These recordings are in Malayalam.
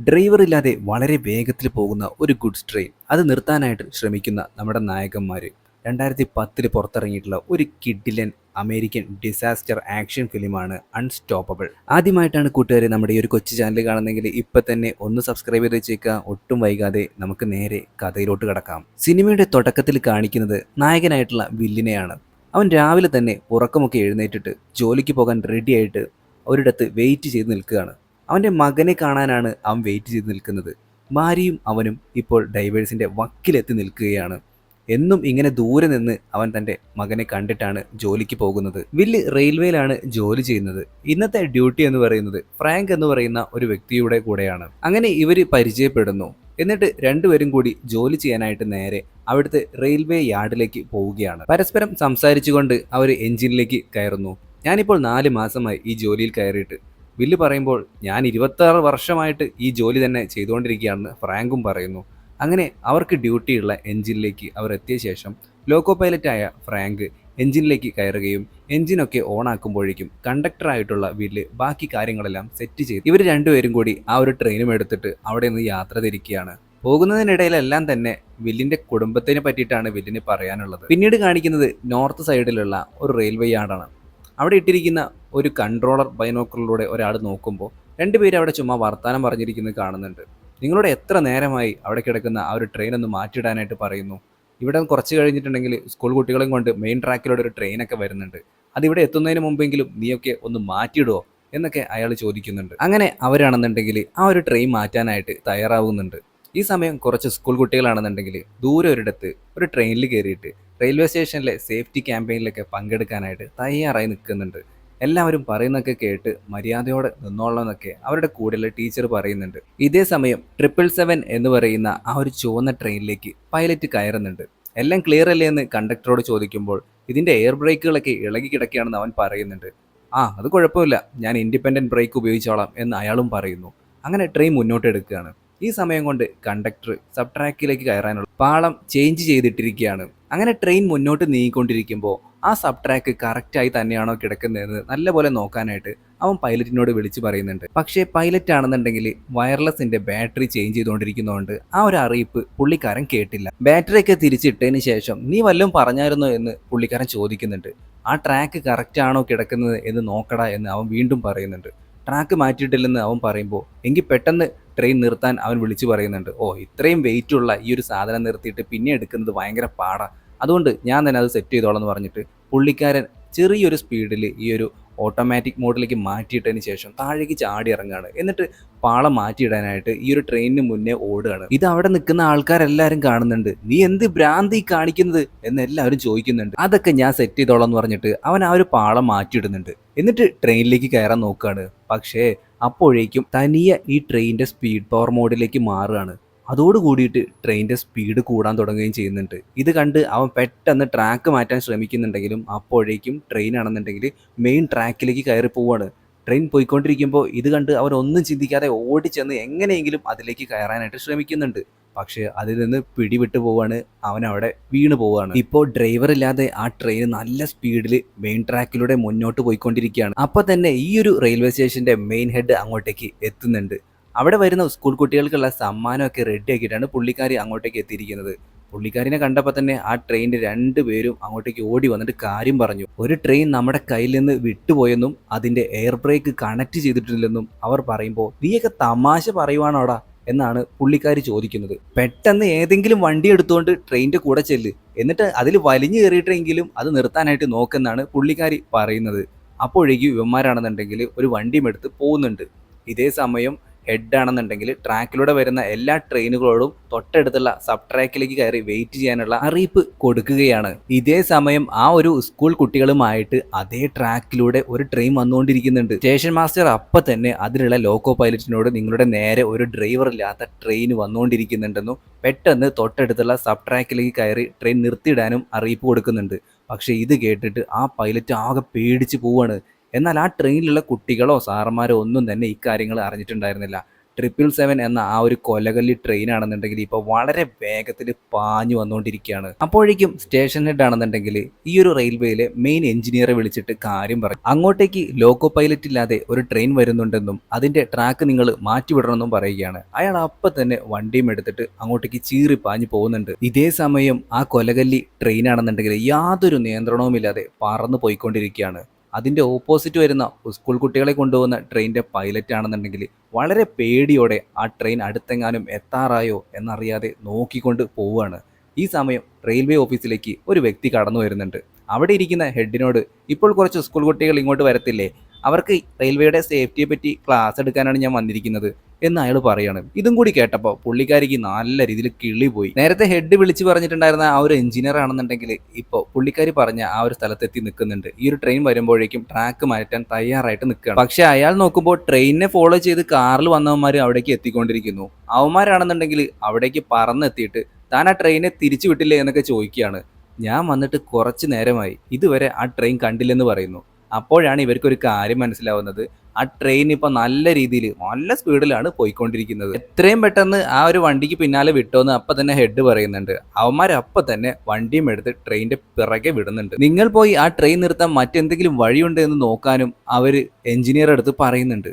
ഡ്രൈവർ ഇല്ലാതെ വളരെ വേഗത്തിൽ പോകുന്ന ഒരു ഗുഡ്സ് ട്രെയിൻ അത് നിർത്താനായിട്ട് ശ്രമിക്കുന്ന നമ്മുടെ നായകന്മാർ 2010 പുറത്തിറങ്ങിയിട്ടുള്ള ഒരു കിഡിലൻ അമേരിക്കൻ ഡിസാസ്റ്റർ ആക്ഷൻ ഫിലിമാണ് അൺസ്റ്റോപ്പബിൾ. ആദ്യമായിട്ടാണ് കൂട്ടുകാരെ നമ്മുടെ ഈ ഒരു കൊച്ചു ചാനൽ കാണുന്നെങ്കിൽ ഇപ്പം തന്നെ ഒന്ന് സബ്സ്ക്രൈബ് ചെയ്ത് വെച്ചേക്കുക. ഒട്ടും വൈകാതെ നമുക്ക് നേരെ കഥയിലോട്ട് കിടക്കാം. സിനിമയുടെ തുടക്കത്തിൽ കാണിക്കുന്നത് നായകനായിട്ടുള്ള വില്ലിനെയാണ്. അവൻ രാവിലെ തന്നെ ഉറക്കമൊക്കെ എഴുന്നേറ്റിട്ട് ജോലിക്ക് പോകാൻ റെഡിയായിട്ട് ഒരിടത്ത് വെയിറ്റ് ചെയ്ത് നിൽക്കുകയാണ്. അവൻ്റെ മകനെ കാണാനാണ് അവൻ വെയിറ്റ് ചെയ്ത് നിൽക്കുന്നത്. ഭാര്യയും അവനും ഇപ്പോൾ ഡൈവേഴ്സിൻ്റെ വക്കിലെത്തി നിൽക്കുകയാണ്. എന്നും ഇങ്ങനെ ദൂരെ നിന്ന് അവൻ തൻ്റെ മകനെ കണ്ടിട്ടാണ് ജോലിക്ക് പോകുന്നത്. വില്ല് റെയിൽവേയിലാണ് ജോലി ചെയ്യുന്നത്. ഇന്നത്തെ ഡ്യൂട്ടി എന്ന് പറയുന്നത് ഫ്രാങ്ക് എന്ന് പറയുന്ന ഒരു വ്യക്തിയുടെ കൂടെയാണ്. അങ്ങനെ ഇവർ പരിചയപ്പെടുന്നു. എന്നിട്ട് രണ്ടുപേരും കൂടി ജോലി ചെയ്യാനായിട്ട് നേരെ അവിടുത്തെ റെയിൽവേ യാർഡിലേക്ക് പോവുകയാണ്. പരസ്പരം സംസാരിച്ചുകൊണ്ട് അവർ എഞ്ചിനിലേക്ക് കയറുന്നു. ഞാനിപ്പോൾ 4 മാസമായി ഈ ജോലിയിൽ കയറിയിട്ട്. വില്ല് പറയുമ്പോൾ ഞാൻ 26 വർഷമായിട്ട് ഈ ജോലി തന്നെ ചെയ്തുകൊണ്ടിരിക്കുകയാണെന്ന് ഫ്രാങ്കും പറയുന്നു. അങ്ങനെ അവർക്ക് ഡ്യൂട്ടിയുള്ള എഞ്ചിനിലേക്ക് അവർ എത്തിയ ശേഷം ലോക്കോ പൈലറ്റായ ഫ്രാങ്ക് എഞ്ചിനിലേക്ക് കയറുകയും എഞ്ചിനൊക്കെ ഓൺ ആക്കുമ്പോഴേക്കും കണ്ടക്ടറായിട്ടുള്ള വില്ല് ബാക്കി കാര്യങ്ങളെല്ലാം സെറ്റ് ചെയ്ത് ഇവർ രണ്ടുപേരും കൂടി ആ ഒരു ട്രെയിനും എടുത്തിട്ട് അവിടെ നിന്ന് യാത്ര തിരിക്കുകയാണ്. പോകുന്നതിനിടയിലെല്ലാം തന്നെ വില്ലിൻ്റെ കുടുംബത്തിനെ പറ്റിയിട്ടാണ് വില്ലിന് പറയാനുള്ളത്. പിന്നീട് കാണിക്കുന്നത് നോർത്ത് സൈഡിലുള്ള ഒരു റെയിൽവേ യാർഡാണ്. അവിടെ ഇട്ടിരിക്കുന്ന ഒരു കൺട്രോളർ ബൈനോക്കുലറിലൂടെ ഒരാൾ നോക്കുമ്പോൾ രണ്ടുപേരും അവിടെ ചുമ്മാ വർത്താനം പറഞ്ഞിരിക്കുന്നത് കാണുന്നുണ്ട്. നിങ്ങളോട് എത്ര നേരമായി അവിടെ കിടക്കുന്ന ആ ഒരു ട്രെയിൻ ഒന്ന് മാറ്റിയിടാനായിട്ട് പറയുന്നു. ഇവിടെ കുറച്ച് കഴിഞ്ഞിട്ടുണ്ടെങ്കിൽ സ്കൂൾ കുട്ടികളെയും കൊണ്ട് മെയിൻ ട്രാക്കിലൂടെ ഒരു ട്രെയിനൊക്കെ വരുന്നുണ്ട്. അതിവിടെ എത്തുന്നതിന് മുമ്പെങ്കിലും നീയൊക്കെ ഒന്ന് മാറ്റിയിടുമോ എന്നൊക്കെ അയാൾ ചോദിക്കുന്നുണ്ട്. അങ്ങനെ അവരാണെന്നുണ്ടെങ്കിൽ ആ ഒരു ട്രെയിൻ മാറ്റാനായിട്ട് തയ്യാറാവുന്നുണ്ട്. ഈ സമയം കുറച്ച് സ്കൂൾ കുട്ടികളാണെന്നുണ്ടെങ്കിൽ ദൂരെ ഒരിടത്ത് ഒരു ട്രെയിനിൽ കയറിയിട്ട് റെയിൽവേ സ്റ്റേഷനിലെ സേഫ്റ്റി ക്യാമ്പയിനിലൊക്കെ പങ്കെടുക്കാനായിട്ട് തയ്യാറായി നിൽക്കുന്നുണ്ട്. എല്ലാവരും പറയുന്നൊക്കെ കേട്ട് മര്യാദയോടെ നിന്നോളണമെന്നൊക്കെ അവരുടെ കൂടെയുള്ള ടീച്ചർ പറയുന്നുണ്ട്. ഇതേ സമയം 777 എന്ന് പറയുന്ന ആ ഒരു ചുവന്ന ട്രെയിനിലേക്ക് പൈലറ്റ് കയറുന്നുണ്ട്. എല്ലാം ക്ലിയർ അല്ലേ എന്ന് കണ്ടക്ടറോട് ചോദിക്കുമ്പോൾ ഇതിൻ്റെ എയർ ബ്രേക്കുകളൊക്കെ ഇളകി കിടക്കുകയാണെന്ന് അവൻ പറയുന്നുണ്ട്. അത് കുഴപ്പമില്ല, ഞാൻ ഇൻഡിപെൻഡൻറ്റ് ബ്രേക്ക് ഉപയോഗിച്ചോളാം എന്ന് അയാളും പറയുന്നു. അങ്ങനെ ട്രെയിൻ മുന്നോട്ട് എടുക്കുകയാണ്. ഈ സമയം കൊണ്ട് കണ്ടക്ടർ സബ് ട്രാക്കിലേക്ക് കയറാനുള്ള പാളം ചേഞ്ച് ചെയ്തിട്ടിരിക്കുകയാണ്. അങ്ങനെ ട്രെയിൻ മുന്നോട്ട് നീങ്ങിക്കൊണ്ടിരിക്കുമ്പോൾ ആ സബ് ട്രാക്ക് കറക്റ്റായി തന്നെയാണോ കിടക്കുന്നതെന്ന് നല്ലപോലെ നോക്കാനായിട്ട് അവൻ പൈലറ്റിനോട് വിളിച്ചു പറയുന്നുണ്ട്. പക്ഷേ പൈലറ്റ് ആണെന്നുണ്ടെങ്കിൽ വയർലെസ്സിൻ്റെ ബാറ്ററി ചേഞ്ച് ചെയ്തുകൊണ്ടിരിക്കുന്നതുകൊണ്ട് ആ ഒരു അറിയിപ്പ് പുള്ളിക്കാരൻ കേട്ടില്ല. ബാറ്ററിയൊക്കെ തിരിച്ചിട്ടതിന് ശേഷം നീ വല്ലതും പറഞ്ഞായിരുന്നോ എന്ന് പുള്ളിക്കാരൻ ചോദിക്കുന്നുണ്ട്. ആ ട്രാക്ക് കറക്റ്റ് ആണോ കിടക്കുന്നത് എന്ന് നോക്കടാ എന്ന് അവൻ വീണ്ടും പറയുന്നുണ്ട്. ട്രാക്ക് മാറ്റിയിട്ടില്ലെന്ന് അവൻ പറയുമ്പോൾ എങ്കിൽ പെട്ടെന്ന് ട്രെയിൻ നിർത്താൻ അവൻ വിളിച്ചു പറയുന്നുണ്ട്. ഇത്രയും വെയിറ്റുള്ള ഈ ഒരു സാധനം നിർത്തിയിട്ട് പിന്നെ എടുക്കുന്നത് ഭയങ്കര പാടാണ്, അതുകൊണ്ട് ഞാൻ തന്നെ അത് സെറ്റ് ചെയ്തോളാം എന്ന് പറഞ്ഞിട്ട് പുള്ളിക്കാരൻ ചെറിയൊരു സ്പീഡിൽ ഈ ഒരു ഓട്ടോമാറ്റിക് മോഡിലേക്ക് മാറ്റിയിട്ടതിന് ശേഷം താഴേക്ക് ചാടി ഇറങ്ങുകയാണ്. എന്നിട്ട് പാളം മാറ്റിയിടാനായിട്ട് ഈ ഒരു ട്രെയിനിന് മുന്നേ ഓടുകയാണ്. ഇത് അവിടെ നിൽക്കുന്ന ആൾക്കാരെല്ലാവരും കാണുന്നുണ്ട്. നീ എന്ത് ഭ്രാന്തി കാണിക്കുന്നത് എന്ന് എല്ലാവരും ചോദിക്കുന്നുണ്ട്. അതൊക്കെ ഞാൻ സെറ്റ് ചെയ്തോളാം എന്ന് പറഞ്ഞിട്ട് അവൻ ആ ഒരു പാളം മാറ്റിയിടുന്നുണ്ട്. എന്നിട്ട് ട്രെയിനിലേക്ക് കയറാൻ നോക്കുകയാണ്. പക്ഷേ അപ്പോഴേക്കും തനിയെ ഈ ട്രെയിനിൻ്റെ സ്പീഡ് പവർ മോഡിലേക്ക് മാറുകയാണ്. അതോടുകൂടിയിട്ട് ട്രെയിനിൻ്റെ സ്പീഡ് കൂടാൻ തുടങ്ങുകയും ചെയ്യുന്നുണ്ട്. ഇത് കണ്ട് അവൻ പെട്ടെന്ന് ട്രാക്ക് മാറ്റാൻ ശ്രമിക്കുന്നുണ്ടെങ്കിലും അപ്പോഴേക്കും ട്രെയിൻ ആണെന്നുണ്ടെങ്കിൽ മെയിൻ ട്രാക്കിലേക്ക് കയറി പോവുകയാണ്. ട്രെയിൻ പോയിക്കൊണ്ടിരിക്കുമ്പോൾ ഇത് കണ്ട് അവൻ ഒന്നും ചിന്തിക്കാതെ ഓടിച്ചെന്ന് എങ്ങനെയെങ്കിലും അതിലേക്ക് കയറാനായിട്ട് ശ്രമിക്കുന്നുണ്ട്. പക്ഷേ അതിൽ നിന്ന് പിടിവിട്ട് പോവാണ്. അവൻ അവിടെ വീണ് പോവുകയാണ്. ഇപ്പോൾ ഡ്രൈവർ ഇല്ലാതെ ആ ട്രെയിൻ നല്ല സ്പീഡിൽ മെയിൻ ട്രാക്കിലൂടെ മുന്നോട്ട് പോയിക്കൊണ്ടിരിക്കുകയാണ്. അപ്പോൾ തന്നെ ഈ ഒരു റെയിൽവേ സ്റ്റേഷൻ്റെ മെയിൻ ഹെഡ് അങ്ങോട്ടേക്ക് എത്തുന്നുണ്ട്. അവിടെ വരുന്ന സ്കൂൾ കുട്ടികൾക്കുള്ള സമ്മാനമൊക്കെ റെഡി ആക്കിയിട്ടാണ് പുള്ളിക്കാരി അങ്ങോട്ടേക്ക് എത്തിയിരിക്കുന്നത്. പുള്ളിക്കാരിനെ കണ്ടപ്പോൾ തന്നെ ആ ട്രെയിനിൻ്റെ 2 പേരും അങ്ങോട്ടേക്ക് ഓടി വന്നിട്ട് കാര്യം പറഞ്ഞു. ഒരു ട്രെയിൻ നമ്മുടെ കയ്യിൽ നിന്ന് വിട്ടുപോയെന്നും അതിൻ്റെ എയർ ബ്രേക്ക് കണക്ട് ചെയ്തിട്ടില്ലെന്നും അവർ പറയുമ്പോൾ നീയൊക്കെ തമാശ പറയുവാണോടാ എന്നാണ് പുള്ളിക്കാരി ചോദിക്കുന്നത്. പെട്ടെന്ന് ഏതെങ്കിലും വണ്ടി എടുത്തുകൊണ്ട് ട്രെയിനിൻ്റെ കൂടെ ചെല്ല്, എന്നിട്ട് അതിൽ വലിഞ്ഞു കയറിയിട്ടെങ്കിലും അത് നിർത്താനായിട്ട് നോക്കെന്നാണ് പുള്ളിക്കാരി പറയുന്നത്. അപ്പോഴേക്കും ഇവന്മാരാണെന്നുണ്ടെങ്കിൽ ഒരു വണ്ടിയും എടുത്ത് പോകുന്നുണ്ട്. ഇതേ സമയം ഹെഡ് ആണെന്നുണ്ടെങ്കിൽ ട്രാക്കിലൂടെ വരുന്ന എല്ലാ ട്രെയിനുകളോടും തൊട്ടടുത്തുള്ള സബ് ട്രാക്കിലേക്ക് കയറി വെയിറ്റ് ചെയ്യാനുള്ള അറിയിപ്പ് കൊടുക്കുകയാണ്. ഇതേ സമയം ആ ഒരു സ്കൂൾ കുട്ടികളുമായിട്ട് അതേ ട്രാക്കിലൂടെ ഒരു ട്രെയിൻ വന്നുകൊണ്ടിരിക്കുന്നുണ്ട്. സ്റ്റേഷൻ മാസ്റ്റർ അപ്പം തന്നെ അതിലുള്ള ലോക്കോ പൈലറ്റിനോട് നിങ്ങളുടെ നേരെ ഒരു ഡ്രൈവർ ഇല്ലാത്ത ട്രെയിൻ വന്നുകൊണ്ടിരിക്കുന്നുണ്ടെന്നും പെട്ടെന്ന് തൊട്ടടുത്തുള്ള സബ് ട്രാക്കിലേക്ക് കയറി ട്രെയിൻ നിർത്തിയിടാനും അറിയിപ്പ് കൊടുക്കുന്നുണ്ട്. പക്ഷേ ഇത് കേട്ടിട്ട് ആ പൈലറ്റ് ആകെ പേടിച്ച് പോവാണ്. എന്നാൽ ആ ട്രെയിനിലുള്ള കുട്ടികളോ സാറന്മാരോ ഒന്നും തന്നെ ഇക്കാര്യങ്ങൾ അറിഞ്ഞിട്ടുണ്ടായിരുന്നില്ല. 777 എന്ന ആ ഒരു കൊലകല്ലി ട്രെയിൻ ആണെന്നുണ്ടെങ്കിൽ ഇപ്പോൾ വളരെ വേഗത്തിൽ പാഞ്ഞു വന്നുകൊണ്ടിരിക്കുകയാണ്. അപ്പോഴേക്കും സ്റ്റേഷൻ ഹെഡ് ആണെന്നുണ്ടെങ്കിൽ ഈ ഒരു റെയിൽവേയിലെ മെയിൻ എഞ്ചിനീയറെ വിളിച്ചിട്ട് കാര്യം പറയും. അങ്ങോട്ടേക്ക് ലോക്കോ പൈലറ്റ് ഇല്ലാതെ ഒരു ട്രെയിൻ വരുന്നുണ്ടെന്നും അതിന്റെ ട്രാക്ക് നിങ്ങൾ മാറ്റിവിടണമെന്നും പറയുകയാണ്. അയാൾ അപ്പം തന്നെ വണ്ടിയും എടുത്തിട്ട് അങ്ങോട്ടേക്ക് ചീറി പാഞ്ഞു പോകുന്നുണ്ട്. ഇതേ സമയം ആ കൊലകല്ലി ട്രെയിൻ ആണെന്നുണ്ടെങ്കിൽ യാതൊരു നിയന്ത്രണവുമില്ലാതെ പറന്നു പോയിക്കൊണ്ടിരിക്കുകയാണ്. അതിൻ്റെ ഓപ്പോസിറ്റ് വരുന്ന സ്കൂൾ കുട്ടികളെ കൊണ്ടുപോകുന്ന ട്രെയിനിൻ്റെ പൈലറ്റ് ആണെന്നുണ്ടെങ്കിൽ വളരെ പേടിയോടെ ആ ട്രെയിൻ അടുത്തെങ്ങാനും എത്താറായോ എന്നറിയാതെ നോക്കിക്കൊണ്ട് പോവുകയാണ്. ഈ സമയം റെയിൽവേ ഓഫീസിലേക്ക് ഒരു വ്യക്തി കടന്നു വരുന്നുണ്ട്. അവിടെ ഇരിക്കുന്ന ഹെഡിനോട്, ഇപ്പോൾ കുറച്ച് സ്കൂൾ കുട്ടികൾ ഇങ്ങോട്ട് വരത്തില്ലേ, അവർക്ക് റെയിൽവേയുടെ സേഫ്റ്റിയെ പറ്റി ക്ലാസ് എടുക്കാനാണ് ഞാൻ വന്നിരിക്കുന്നത് എന്ന് അയാൾ പറയാണ്. ഇതും കൂടി കേട്ടപ്പോൾ പുള്ളിക്കാരിക്ക് നല്ല രീതിയിൽ കിളി പോയി. നേരത്തെ ഹെഡ് വിളിച്ചു പറഞ്ഞിട്ടുണ്ടായിരുന്ന ആ ഒരു എഞ്ചിനീയർ ആണെന്നുണ്ടെങ്കിൽ ഇപ്പോൾ പുള്ളിക്കാരി പറഞ്ഞ ആ ഒരു സ്ഥലത്തെത്തി നിൽക്കുന്നുണ്ട്. ഈ ഒരു ട്രെയിൻ വരുമ്പോഴേക്കും ട്രാക്ക് മാറ്റാൻ തയ്യാറായിട്ട് നിൽക്കുകയാണ്. പക്ഷെ അയാൾ നോക്കുമ്പോൾ ട്രെയിനിനെ ഫോളോ ചെയ്ത് കാറിൽ വന്നവന്മാർ അവിടേക്ക് എത്തിക്കൊണ്ടിരിക്കുന്നു. അവന്മാരാണെന്നുണ്ടെങ്കിൽ അവിടേക്ക് പറന്നെത്തിയിട്ട് താൻ ആ ട്രെയിനെ തിരിച്ചു വിട്ടില്ലേ എന്നൊക്കെ ചോദിക്കുകയാണ്. ഞാൻ വന്നിട്ട് കുറച്ച് നേരമായി, ഇതുവരെ ആ ട്രെയിൻ കണ്ടില്ലെന്ന് പറയുന്നു. അപ്പോഴാണ് ഇവർക്കൊരു കാര്യം മനസ്സിലാവുന്നത്. ആ ട്രെയിൻ ഇപ്പൊ നല്ല രീതിയിൽ നല്ല സ്പീഡിലാണ് പോയിക്കൊണ്ടിരിക്കുന്നത്. എത്രയും പെട്ടെന്ന് ആ ഒരു വണ്ടിക്ക് പിന്നാലെ വിട്ടോന്ന് അപ്പൊ തന്നെ ഹെഡ് പറയുന്നുണ്ട്. അവന്മാരപ്പം തന്നെ വണ്ടിയും എടുത്ത് ട്രെയിനിന്റെ പിറകെ വിടുന്നുണ്ട്. നിങ്ങൾ പോയി ആ ട്രെയിൻ നിർത്താൻ മറ്റെന്തെങ്കിലും വഴിയുണ്ട് എന്ന് നോക്കാനും അവര് എഞ്ചിനീയർ അടുത്ത് പറയുന്നുണ്ട്.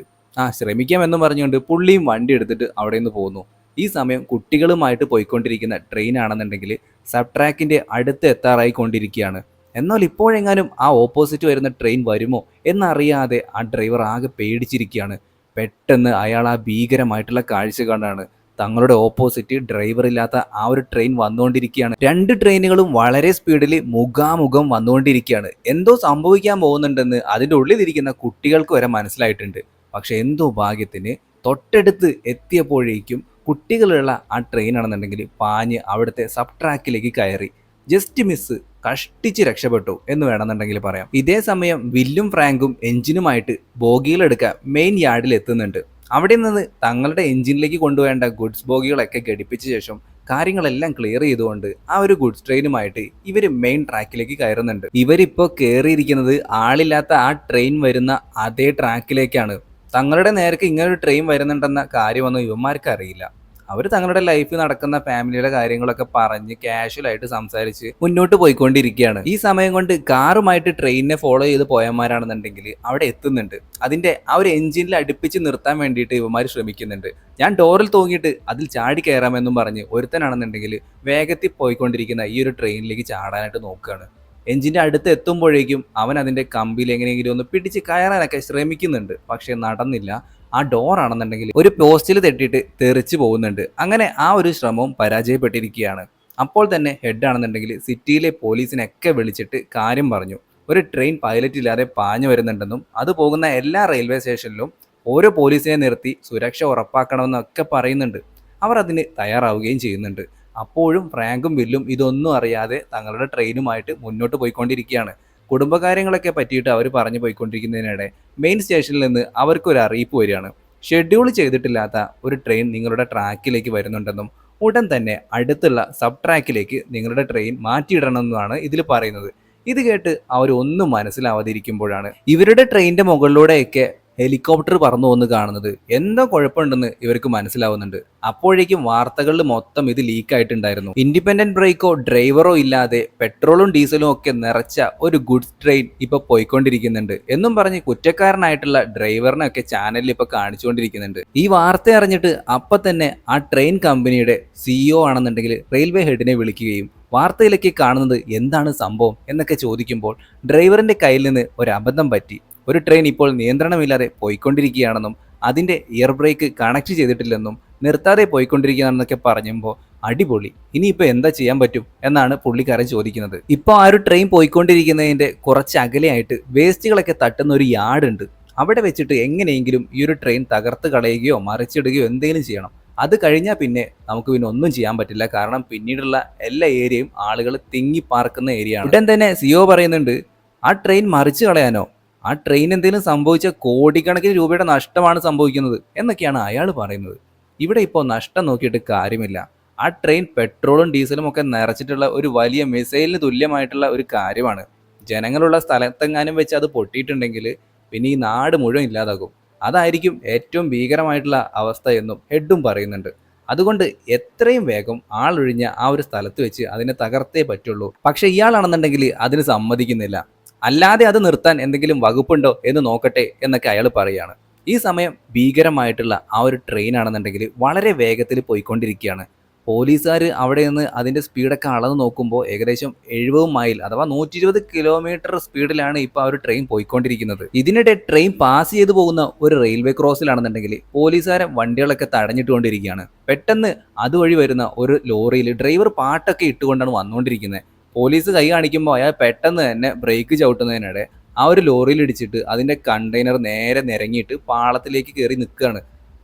ശ്രമിക്കാമെന്ന് പറഞ്ഞുകൊണ്ട് പുള്ളിയും വണ്ടി എടുത്തിട്ട് അവിടെ നിന്ന് പോകുന്നു. ഈ സമയം കുട്ടികളുമായിട്ട് പോയിക്കൊണ്ടിരിക്കുന്ന ട്രെയിൻ ആണെന്നുണ്ടെങ്കിൽ സബ് ട്രാക്കിന്റെ അടുത്ത് എത്താറായി കൊണ്ടിരിക്കുകയാണ്. എന്നാൽ ഇപ്പോഴെങ്ങാനും ആ ഓപ്പോസിറ്റ് വരുന്ന ട്രെയിൻ വരുമോ എന്നറിയാതെ ആ ഡ്രൈവർ ആകെ പേടിച്ചിരിക്കുകയാണ്. പെട്ടെന്ന് അയാൾ ആ ഭീകരമായിട്ടുള്ള കാഴ്ച കണ്ടാണ് തങ്ങളുടെ ഓപ്പോസിറ്റ് ഡ്രൈവർ ഇല്ലാത്ത ആ ഒരു ട്രെയിൻ വന്നുകൊണ്ടിരിക്കുകയാണ്. രണ്ട് ട്രെയിനുകളും വളരെ സ്പീഡിൽ മുഖാമുഖം വന്നുകൊണ്ടിരിക്കുകയാണ്. എന്തോ സംഭവിക്കാൻ പോകുന്നുണ്ടെന്ന് അതിൻ്റെ ഉള്ളിലിരിക്കുന്ന കുട്ടികൾക്ക് വരെ മനസ്സിലായിട്ടുണ്ട്. പക്ഷെ എന്തോ ഭാഗ്യത്തിന് തൊട്ടടുത്ത് എത്തിയപ്പോഴേക്കും കുട്ടികളുള്ള ആ ട്രെയിൻ ആണെന്നുണ്ടെങ്കിൽ പാഞ്ഞ് അവിടുത്തെ സബ് ട്രാക്കിലേക്ക് കയറി ജസ്റ്റ് മിസ് കഷ്ടിച്ച് രക്ഷപ്പെട്ടു എന്ന് വേണമെന്നുണ്ടെങ്കിൽ പറയാം. ഇതേ സമയം വില്ലും ഫ്രാങ്കും എഞ്ചിനുമായിട്ട് ബോഗികളെടുക്കാൻ മെയിൻ യാർഡിൽ എത്തുന്നുണ്ട്. അവിടെ നിന്ന് തങ്ങളുടെ എഞ്ചിനിലേക്ക് കൊണ്ടുവേണ്ട ഗുഡ്സ് ബോഗികളൊക്കെ ഘടിപ്പിച്ച ശേഷം കാര്യങ്ങളെല്ലാം ക്ലിയർ ചെയ്തുകൊണ്ട് ആ ഒരു ഗുഡ്സ് ട്രെയിനുമായിട്ട് ഇവർ മെയിൻ ട്രാക്കിലേക്ക് കയറുന്നുണ്ട്. ഇവരിപ്പോൾ കയറിയിരിക്കുന്നത് ആളില്ലാത്ത ആ ട്രെയിൻ വരുന്ന അതേ ട്രാക്കിലേക്കാണ്. തങ്ങളുടെ നേർക്ക് ഇങ്ങനൊരു ട്രെയിൻ വരുന്നുണ്ടെന്ന കാര്യമൊന്നും ഇവന്മാർക്ക് അറിയില്ല. അവർ തങ്ങളുടെ ലൈഫിൽ നടക്കുന്ന ഫാമിലിയുടെ കാര്യങ്ങളൊക്കെ പറഞ്ഞ് കാഷ്വലായിട്ട് സംസാരിച്ച് മുന്നോട്ട് പോയിക്കൊണ്ടിരിക്കുകയാണ്. ഈ സമയം കൊണ്ട് കാറുമായിട്ട് ട്രെയിനിനെ ഫോളോ ചെയ്ത് പോയന്മാരാണെന്നുണ്ടെങ്കിൽ അവിടെ എത്തുന്നുണ്ട്. അതിന്റെ ആ ഒരു എഞ്ചിനിൽ അടുപ്പിച്ച് നിർത്താൻ വേണ്ടിയിട്ട് ഇവന്മാർ ശ്രമിക്കുന്നുണ്ട്. ഞാൻ ഡോറിൽ തൂങ്ങിയിട്ട് അതിൽ ചാടി കയറാമെന്നും പറഞ്ഞ് ഒരുത്തനാണെന്നുണ്ടെങ്കിൽ വേഗത്തിൽ പോയിക്കൊണ്ടിരിക്കുന്ന ഈ ഒരു ട്രെയിനിലേക്ക് ചാടാനായിട്ട് നോക്കുകയാണ്. എഞ്ചിന്റെ അടുത്ത് എത്തുമ്പോഴേക്കും അവൻ അതിന്റെ കമ്പിയിൽ എങ്ങനെയെങ്കിലും ഒന്ന് പിടിച്ച് കയറാനൊക്കെ ശ്രമിക്കുന്നുണ്ട്. പക്ഷെ നടന്നില്ല. ആ ഡോർ ആണെന്നുണ്ടെങ്കിൽ ഒരു പോസ്റ്റിൽ തെറ്റിയിട്ട് തെറിച്ച് പോകുന്നുണ്ട്. അങ്ങനെ ആ ഒരു ശ്രമവും പരാജയപ്പെട്ടിരിക്കുകയാണ്. അപ്പോൾ തന്നെ ഹെഡ് ആണെന്നുണ്ടെങ്കിൽ സിറ്റിയിലെ പോലീസിനൊക്കെ വിളിച്ചിട്ട് കാര്യം പറഞ്ഞു. ഒരു ട്രെയിൻ പൈലറ്റ് ഇല്ലാതെ പാഞ്ഞു വരുന്നുണ്ടെന്നും അത് പോകുന്ന എല്ലാ റെയിൽവേ സ്റ്റേഷനിലും ഓരോ പോലീസിനെ നിർത്തി സുരക്ഷ ഉറപ്പാക്കണമെന്നൊക്കെ പറയുന്നുണ്ട്. അവർ അതിന് തയ്യാറാവുകയും ചെയ്യുന്നുണ്ട്. അപ്പോഴും ഫ്രാങ്കും വില്ലും ഇതൊന്നും അറിയാതെ തങ്ങളുടെ ട്രെയിനുമായിട്ട് മുന്നോട്ട് പോയിക്കൊണ്ടിരിക്കുകയാണ്. കുടുംബകാര്യങ്ങളൊക്കെ പറ്റിയിട്ട് അവർ പറഞ്ഞു പോയിക്കൊണ്ടിരിക്കുന്നതിനിടെ മെയിൻ സ്റ്റേഷനിൽ നിന്ന് അവർക്കൊരു അറിയിപ്പ് വരികയാണ്. ഷെഡ്യൂൾ ചെയ്തിട്ടില്ലാത്ത ഒരു ട്രെയിൻ നിങ്ങളുടെ ട്രാക്കിലേക്ക് വരുന്നുണ്ടെന്നും ഉടൻ തന്നെ അടുത്തുള്ള സബ് ട്രാക്കിലേക്ക് നിങ്ങളുടെ ട്രെയിൻ മാറ്റിയിടണമെന്നാണ് ഇതിൽ പറയുന്നത്. ഇത് കേട്ട് അവരൊന്നും മനസ്സിലാവാതിരിക്കുമ്പോഴാണ് ഇവരുടെ ട്രെയിനിന്റെ മുകളിലൂടെയൊക്കെ ഹെലികോപ്റ്റർ പറന്നു വന്ന് കാണുന്നത്. എന്തോ കുഴപ്പമുണ്ടെന്ന് ഇവർക്ക് മനസ്സിലാവുന്നുണ്ട്. അപ്പോഴേക്കും വാർത്തകളിൽ മൊത്തം ഇത് ലീക്കായിട്ടുണ്ടായിരുന്നു. ഇൻഡിപെൻഡന്റ് ബ്രേക്കോ ഡ്രൈവറോ ഇല്ലാതെ പെട്രോളും ഡീസലും ഒക്കെ നിറച്ച ഒരു ഗുഡ്സ് ട്രെയിൻ ഇപ്പൊ പോയിക്കൊണ്ടിരിക്കുന്നുണ്ട് എന്നും പറഞ്ഞ് കുറ്റക്കാരനായിട്ടുള്ള ഡ്രൈവറിനെ ഒക്കെ ചാനലിൽ ഇപ്പൊ കാണിച്ചുകൊണ്ടിരിക്കുന്നുണ്ട്. ഈ വാർത്ത അറിഞ്ഞിട്ട് അപ്പൊ തന്നെ ആ ട്രെയിൻ കമ്പനിയുടെ CEO ആണെന്നുണ്ടെങ്കിൽ റെയിൽവേ ഹെഡിനെ വിളിക്കുകയും വാർത്തയിലേക്ക് കാണുന്നത് എന്താണ് സംഭവം എന്നൊക്കെ ചോദിക്കുമ്പോൾ ഡ്രൈവറിന്റെ കയ്യിൽ നിന്ന് ഒരു അബദ്ധം പറ്റി. ഒരു ട്രെയിൻ ഇപ്പോൾ നിയന്ത്രണമില്ലാതെ പോയിക്കൊണ്ടിരിക്കുകയാണെന്നും അതിൻ്റെ ഇയർ ബ്രേക്ക് കണക്ട് ചെയ്തിട്ടില്ലെന്നും നിർത്താതെ പോയിക്കൊണ്ടിരിക്കുകയാണെന്നൊക്കെ പറഞ്ഞപ്പോൾ അടിപൊളി, ഇനിയിപ്പോൾ എന്താ ചെയ്യാൻ പറ്റും എന്നാണ് പുള്ളിക്കാരൻ ചോദിക്കുന്നത്. ഇപ്പോൾ ആ ഒരു ട്രെയിൻ പോയിക്കൊണ്ടിരിക്കുന്നതിൻ്റെ കുറച്ച് അകലെയായിട്ട് വേസ്റ്റുകളൊക്കെ തട്ടുന്ന ഒരു യാർഡ് ഉണ്ട്. അവിടെ വെച്ചിട്ട് എങ്ങനെയെങ്കിലും ഈ ഒരു ട്രെയിൻ തകർത്ത് കളയുകയോ മറിച്ചിടുകയോ എന്തെങ്കിലും ചെയ്യണം. അത് കഴിഞ്ഞാൽ പിന്നെ നമുക്ക് പിന്നെ ഒന്നും ചെയ്യാൻ പറ്റില്ല. കാരണം പിന്നീടുള്ള എല്ലാ ഏരിയയും ആളുകൾ തിങ്ങി പാർക്കുന്ന ഏരിയയാണ്. ഉടൻ തന്നെ CEO പറയുന്നുണ്ട്, ആ ട്രെയിൻ മറിച്ച് കളയാനോ? ആ ട്രെയിൻ എന്തെങ്കിലും സംഭവിച്ച കോടിക്കണക്കിന് രൂപയുടെ നഷ്ടമാണ് സംഭവിക്കുന്നത് എന്നൊക്കെയാണ് അയാൾ പറയുന്നത്. ഇവിടെ ഇപ്പോൾ നഷ്ടം നോക്കിയിട്ട് കാര്യമില്ല. ആ ട്രെയിൻ പെട്രോളും ഡീസലും ഒക്കെ നിറച്ചിട്ടുള്ള ഒരു വലിയ മിസൈലിന് തുല്യമായിട്ടുള്ള ഒരു കാര്യമാണ്. ജനങ്ങളുള്ള സ്ഥലത്തെങ്ങാനും വെച്ച് അത് പൊട്ടിയിട്ടുണ്ടെങ്കിൽ പിന്നെ ഈ നാട് മുഴുവൻ ഇല്ലാതാകും. അതായിരിക്കും ഏറ്റവും ഭീകരമായിട്ടുള്ള അവസ്ഥ എന്നും ഹെഡും പറയുന്നുണ്ട്. അതുകൊണ്ട് എത്രയും വേഗം ആളൊഴിഞ്ഞ ആ ഒരു സ്ഥലത്ത് വെച്ച് അതിനെ തകർത്തേ പറ്റുള്ളൂ. പക്ഷെ ഇയാളാണെന്നുണ്ടെങ്കിൽ അതിന് സമ്മതിക്കുന്നില്ല. അല്ലാതെ അത് നിർത്താൻ എന്തെങ്കിലും വകുപ്പുണ്ടോ എന്ന് നോക്കട്ടെ എന്നൊക്കെ അയാൾ പറയാണ്. ഈ സമയം ഭീകരമായിട്ടുള്ള ആ ഒരു ട്രെയിൻ ആണെന്നുണ്ടെങ്കിൽ വളരെ വേഗത്തിൽ പോയിക്കൊണ്ടിരിക്കുകയാണ്. പോലീസുകാർ അവിടെ നിന്ന് അതിൻ്റെ സ്പീഡൊക്കെ അളന്ന് നോക്കുമ്പോൾ ഏകദേശം 70 മൈൽ അഥവാ 120 കിലോമീറ്റർ സ്പീഡിലാണ് ഇപ്പോൾ ആ ഒരു ട്രെയിൻ പോയിക്കൊണ്ടിരിക്കുന്നത്. ഇതിനിടെ ട്രെയിൻ പാസ് ചെയ്ത് പോകുന്ന ഒരു റെയിൽവേ ക്രോസിലാണെന്നുണ്ടെങ്കിൽ പോലീസുകാരെ വണ്ടികളൊക്കെ തടഞ്ഞിട്ടുകൊണ്ടിരിക്കുകയാണ്. പെട്ടെന്ന് അതുവഴി വരുന്ന ഒരു ലോറിയിൽ ഡ്രൈവർ പാട്ടൊക്കെ ഇട്ടുകൊണ്ടാണ് വന്നുകൊണ്ടിരിക്കുന്നത്. പോലീസ് കൈ കാണിക്കുമ്പോൾ അയാൾ പെട്ടെന്ന് തന്നെ ബ്രേക്ക് ചവിട്ടുന്നതിനിടെ ആ ഒരു ലോറിയിൽ ഇടിച്ചിട്ട് അതിൻ്റെ കണ്ടെയ്നർ നേരെ നിരങ്ങിയിട്ട് പാളത്തിലേക്ക് കയറി നിൽക്കുകയാണ്.